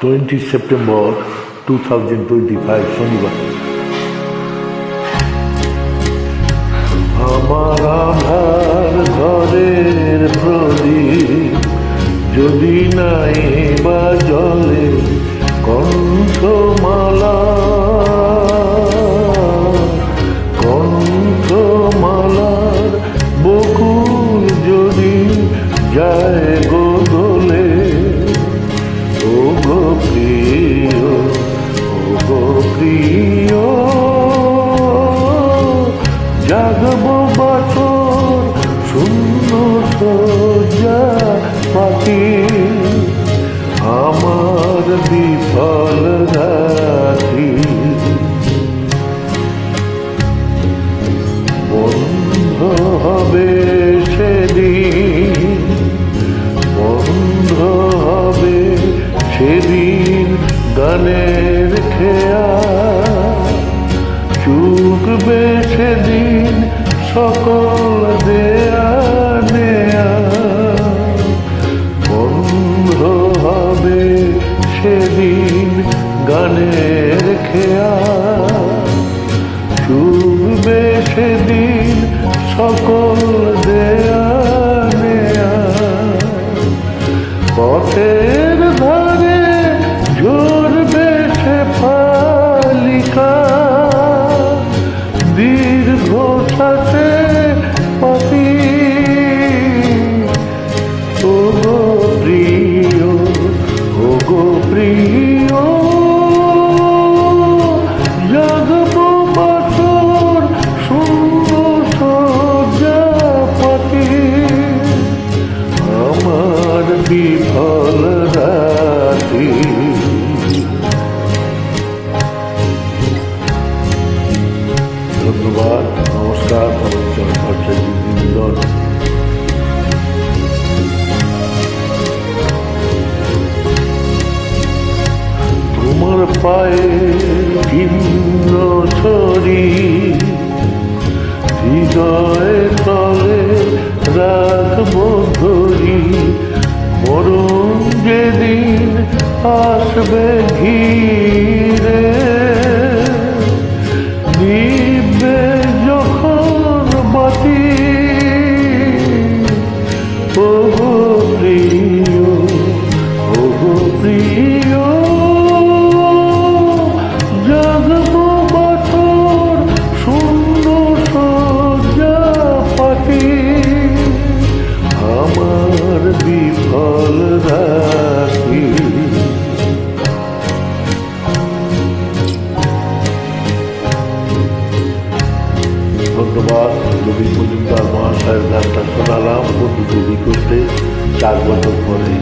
20 September 2025 শনিবার। আমার আধার ঘরের প্রদীপ যদি নাই বা জলে কণ্ঠমালা কণ্ঠমালার বকুল যদি যায় গো দোলে, ও গো প্রিয়, ও গো প্রিয়, জাগবো বছর শূন্য সজ্জা পাখি আমার বিফল রাখি। বন্ধ হবে সেদিন, বন্ধ হবে সেদিন গানের খেয়া, চুকবে সেদিন সকল দেয়া নেয়া। বন্ধ হবে সেদিন গানের খেয়া, চুকবে সেদিন সকল দেয়া নেয়া। পথের ধারে ঝরবে সে ফালিকা, দীর্ঘ শ্বাসে পাখি, ও গো প্রিয়, ও গো প্রিয়, জাগবো বছর শূন্য সজ্জা পাখি আমার বিফল রাখি। ধন্যবাদ, নমস্কার, নমস্কার। তোমার পায়ে ভিন্ন ছড়ি হৃদয় তলে রাখবো ধরি, মরণ যেদিন আসবে ঘিরে, নিবে যখন বাতি, ও গো প্রিয়, ও গো প্রিয়, জাগবো বছর শূন্য সজ্জা পাখি আমার বিফল রাখি। ধন্যবাদ। রবীন মজুমদার মহাশয়ের গানটা শোনালাম বন্ধুদের রিকোয়েস্টে 4 বছর পরে।